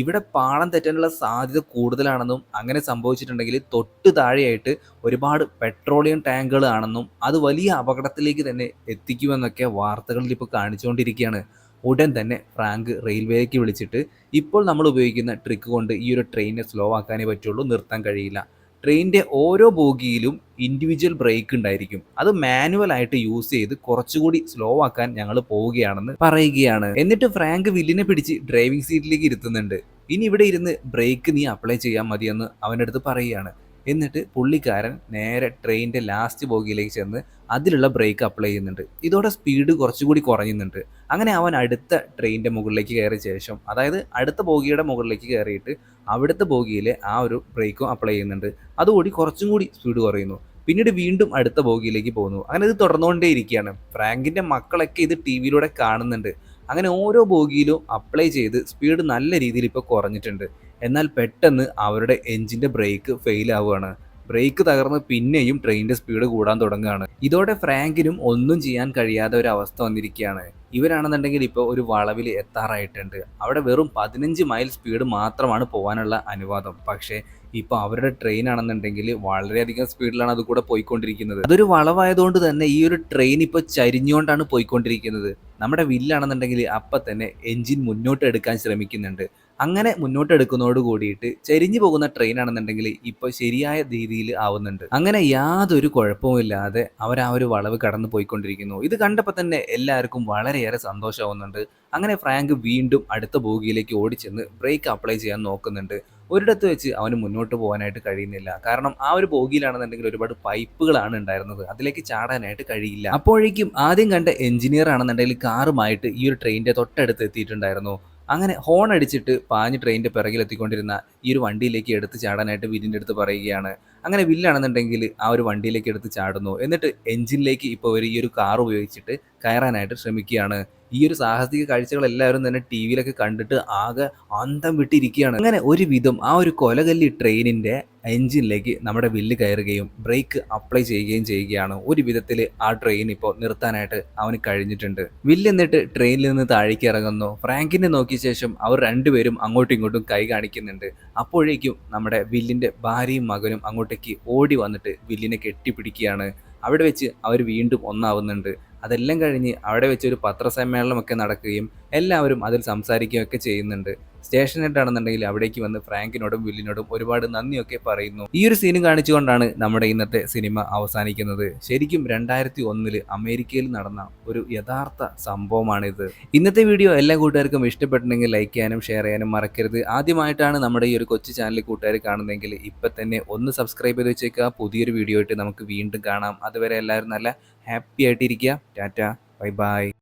ഇവിടെ പാളം തെറ്റാനുള്ള സാധ്യത കൂടുതലാണെന്നും അങ്ങനെ സംഭവിച്ചിട്ടുണ്ടെങ്കിൽ തൊട്ട് താഴെയായിട്ട് ഒരുപാട് പെട്രോളിയം ടാങ്കുകളാണെന്നും അത് വലിയ അപകടത്തിലേക്ക് തന്നെ എത്തിക്കുമെന്നൊക്കെ വാർത്തകളിൽ ഇപ്പോൾ കാണിച്ചുകൊണ്ടിരിക്കുകയാണ്. ഉടൻ തന്നെ ഫ്രാങ്ക് റെയിൽവേക്ക് വിളിച്ചിട്ട് ഇപ്പോൾ നമ്മൾ ഉപയോഗിക്കുന്ന ട്രിക്ക് കൊണ്ട് ഈ ഒരു ട്രെയിനിനെ സ്ലോ ആക്കാനേ പറ്റുള്ളൂ, നിർത്താൻ കഴിയില്ല. ട്രെയിനിൻ്റെ ഓരോ ബോഗിയിലും ഇൻഡിവിജ്വൽ ബ്രേക്ക് ഉണ്ടായിരിക്കും. അത് മാനുവൽ ആയിട്ട് യൂസ് ചെയ്ത് കുറച്ചുകൂടി സ്ലോ ആക്കാൻ ഞങ്ങൾ പോവുകയാണെന്ന് പറയുകയാണ്. എന്നിട്ട് ഫ്രാങ്ക് വില്ലിനെ പിടിച്ച് ഡ്രൈവിംഗ് സീറ്റിലേക്ക് ഇരുത്തുന്നുണ്ട്. ഇനി ഇവിടെ ഇരുന്ന് ബ്രേക്ക് നീ അപ്ലൈ ചെയ്യാൻ മതിയെന്ന് അവൻ്റെ അടുത്ത് പറയുകയാണ്. എന്നിട്ട് പുള്ളിക്കാരൻ നേരെ ട്രെയിനിൻ്റെ ലാസ്റ്റ് ബോഗിയിലേക്ക് ചെന്ന് അതിലുള്ള ബ്രേക്ക് അപ്ലൈ ചെയ്യുന്നുണ്ട്. ഇതോടെ സ്പീഡ് കുറച്ചുകൂടി കുറയുന്നുണ്ട്. അങ്ങനെ അവൻ അടുത്ത ട്രെയിനിൻ്റെ മുകളിലേക്ക് കയറിയ ശേഷം, അതായത് അടുത്ത ബോഗിയുടെ മുകളിലേക്ക് കയറിയിട്ട് അവിടുത്തെ ബോഗിയിലെ ആ ഒരു ബ്രേക്കും അപ്ലൈ ചെയ്യുന്നുണ്ട്. അതുകൂടി കുറച്ചും കൂടി സ്പീഡ് കുറയുന്നു. പിന്നീട് വീണ്ടും അടുത്ത ബോഗിയിലേക്ക് പോകുന്നു. അങ്ങനെ ഇത് തുടർന്നുകൊണ്ടേ ഇരിക്കുകയാണ്. ഫ്രാങ്കിൻ്റെ മക്കളൊക്കെ ഇത് ടി വിയിലൂടെ കാണുന്നുണ്ട്. അങ്ങനെ ഓരോ ബോഗിയിലും അപ്ലൈ ചെയ്ത് സ്പീഡ് നല്ല രീതിയിൽ ഇപ്പോൾ കുറഞ്ഞിട്ടുണ്ട്. എന്നാൽ പെട്ടെന്ന് അവരുടെ എഞ്ചിൻ്റെ ബ്രേക്ക് ഫെയിൽ ആവുകയാണ്. ബ്രേക്ക് തകർന്ന് പിന്നെയും ട്രെയിനിൻ്റെ സ്പീഡ് കൂടാൻ തുടങ്ങുകയാണ്. ഇതോടെ ഫ്രാങ്കിനും ഒന്നും ചെയ്യാൻ കഴിയാത്ത ഒരു അവസ്ഥ വന്നിരിക്കുകയാണ്. ഇവരാണെന്നുണ്ടെങ്കിൽ ഇപ്പോൾ ഒരു വളവിൽ എത്താറായിട്ടുണ്ട്. അവിടെ വെറും 15 മൈൽ സ്പീഡ് മാത്രമാണ് പോകാനുള്ള അനുവാദം. പക്ഷേ ഇപ്പോൾ അവരുടെ ട്രെയിൻ ആണെന്നുണ്ടെങ്കിൽ വളരെയധികം സ്പീഡിലാണ് അത് കൂടെ പോയിക്കൊണ്ടിരിക്കുന്നത്. അതൊരു വളവായതുകൊണ്ട് തന്നെ ഈ ഒരു ട്രെയിൻ ഇപ്പോൾ ചരിഞ്ഞുകൊണ്ടാണ് പോയിക്കൊണ്ടിരിക്കുന്നത്. നമ്മുടെ വില്ലാണെന്നുണ്ടെങ്കിൽ അപ്പം തന്നെ എൻജിൻ മുന്നോട്ട് എടുക്കാൻ ശ്രമിക്കുന്നുണ്ട്. അങ്ങനെ മുന്നോട്ട് എടുക്കുന്നതോട് കൂടിയിട്ട് ചരിഞ്ഞു പോകുന്ന ട്രെയിൻ ആണെന്നുണ്ടെങ്കിൽ ഇപ്പോൾ ശരിയായ രീതിയിൽ ആവുന്നുണ്ട്. അങ്ങനെ യാതൊരു കുഴപ്പവുമില്ലാതെ അവർ ആ ഒരു വളവ് കടന്നു പോയിക്കൊണ്ടിരിക്കുന്നു. ഇത് കണ്ടപ്പോൾ തന്നെ എല്ലാവർക്കും വളരെയേറെ സന്തോഷമാവുന്നുണ്ട്. അങ്ങനെ ഫ്രാങ്ക് വീണ്ടും അടുത്ത ബോഗിയിലേക്ക് ഓടിച്ചെന്ന് ബ്രേക്ക് അപ്ലൈ ചെയ്യാൻ നോക്കുന്നുണ്ട്. ഒരിടത്ത് വെച്ച് അവന് മുന്നോട്ട് പോകാനായിട്ട് കഴിയുന്നില്ല. കാരണം ആ ഒരു ബോഗിയിലാണെന്നുണ്ടെങ്കിൽ ഒരുപാട് പൈപ്പുകളാണ് ഉണ്ടായിരുന്നത്. അതിലേക്ക് ചാടാനായിട്ട് കഴിയില്ല. അപ്പോഴേക്കും ആദ്യം കണ്ട എഞ്ചിനീയർ ആണെന്നുണ്ടെങ്കിൽ കാറുമായിട്ട് ഈ ഒരു ട്രെയിനിൻ്റെ തൊട്ടടുത്ത് എത്തിയിട്ടുണ്ടായിരുന്നു. അങ്ങനെ ഹോൺ അടിച്ചിട്ട് പാഞ്ഞ് ട്രെയിനിൻ്റെ പിറകിലെത്തിക്കൊണ്ടിരുന്ന ഈ ഒരു വണ്ടിയിലേക്ക് എടുത്ത് ചാടാനായിട്ട് വില്ലിൻ്റെ അടുത്ത് പറയുകയാണ്. അങ്ങനെ വില്ലാണെന്നുണ്ടെങ്കിൽ ആ ഒരു വണ്ടിയിലേക്ക് എടുത്ത് ചാടുന്നു. എന്നിട്ട് എഞ്ചിനിലേക്ക് ഇപ്പോൾ ഈ ഒരു കാർ ഉപയോഗിച്ചിട്ട് കയറാനായിട്ട് ശ്രമിക്കുകയാണ്. ഈ ഒരു സാഹസിക കാഴ്ചകൾ എല്ലാവരും തന്നെ ടി വിയിലൊക്കെ കണ്ടിട്ട് ആകെ അന്തം വിട്ടിരിക്കുകയാണ്. അങ്ങനെ ഒരുവിധം ആ ഒരു കൊലകല്ലി ട്രെയിനിൻ്റെ എഞ്ചിനിലേക്ക് നമ്മുടെ വില്ല് കയറുകയും ബ്രേക്ക് അപ്ലൈ ചെയ്യുകയും ചെയ്യുകയാണ്. ഒരു വിധത്തിൽ ആ ട്രെയിൻ ഇപ്പോൾ നിർത്താനായിട്ട് അവന് കഴിഞ്ഞിട്ടുണ്ട്. വില്ല് എന്നിട്ട് ട്രെയിനിൽ നിന്ന് താഴേക്ക് ഇറങ്ങുന്നു. ഫ്രാങ്കിനെ നോക്കിയ ശേഷം അവർ രണ്ടുപേരും അങ്ങോട്ടും ഇങ്ങോട്ടും കൈ കാണിക്കുന്നുണ്ട്. അപ്പോഴേക്കും നമ്മുടെ വില്ലിൻ്റെ ഭാര്യയും മകനും അങ്ങോട്ടേക്ക് ഓടി വന്നിട്ട് വില്ലിനെ കെട്ടിപ്പിടിക്കുകയാണ്. അവിടെ വെച്ച് അവർ വീണ്ടും ഒന്നാവുന്നുണ്ട്. അതെല്ലാം കഴിഞ്ഞ് അവിടെ വെച്ച് ഒരു പത്രസമ്മേളനമൊക്കെ നടക്കുകയും എല്ലാവരും അതിൽ സംസാരിക്കുകയൊക്കെ ചെയ്യുന്നുണ്ട്. സ്റ്റേഷൻ ഹെഡാണെന്നുണ്ടെങ്കിൽ അവിടേക്ക് വന്ന് ഫ്രാങ്കിനോടും വില്ലിനോടും ഒരുപാട് നന്ദിയൊക്കെ പറയുന്നു. ഈ ഒരു സീനും കാണിച്ചുകൊണ്ടാണ് നമ്മുടെ ഇന്നത്തെ സിനിമ അവസാനിക്കുന്നത്. ശരിക്കും 2001 അമേരിക്കയിൽ നടന്ന ഒരു യഥാർത്ഥ സംഭവമാണിത്. ഇന്നത്തെ വീഡിയോ എല്ലാ കൂട്ടുകാർക്കും ഇഷ്ടപ്പെട്ടിട്ടുണ്ടെങ്കിൽ ലൈക്ക് ചെയ്യാനും ഷെയർ ചെയ്യാനും മറക്കരുത്. ആദ്യമായിട്ടാണ് നമ്മുടെ ഈ ഒരു കൊച്ചു ചാനൽ കൂട്ടുകാർ കാണുന്നതെങ്കിൽ ഇപ്പം തന്നെ ഒന്ന് സബ്സ്ക്രൈബ് ചെയ്ത് വെച്ചേക്കുക. പുതിയൊരു വീഡിയോ ആയിട്ട് നമുക്ക് വീണ്ടും കാണാം. അതുവരെ എല്ലാവരും നല്ല ഹാപ്പി ആയിട്ടിരിക്കുക. Tata, bye bye.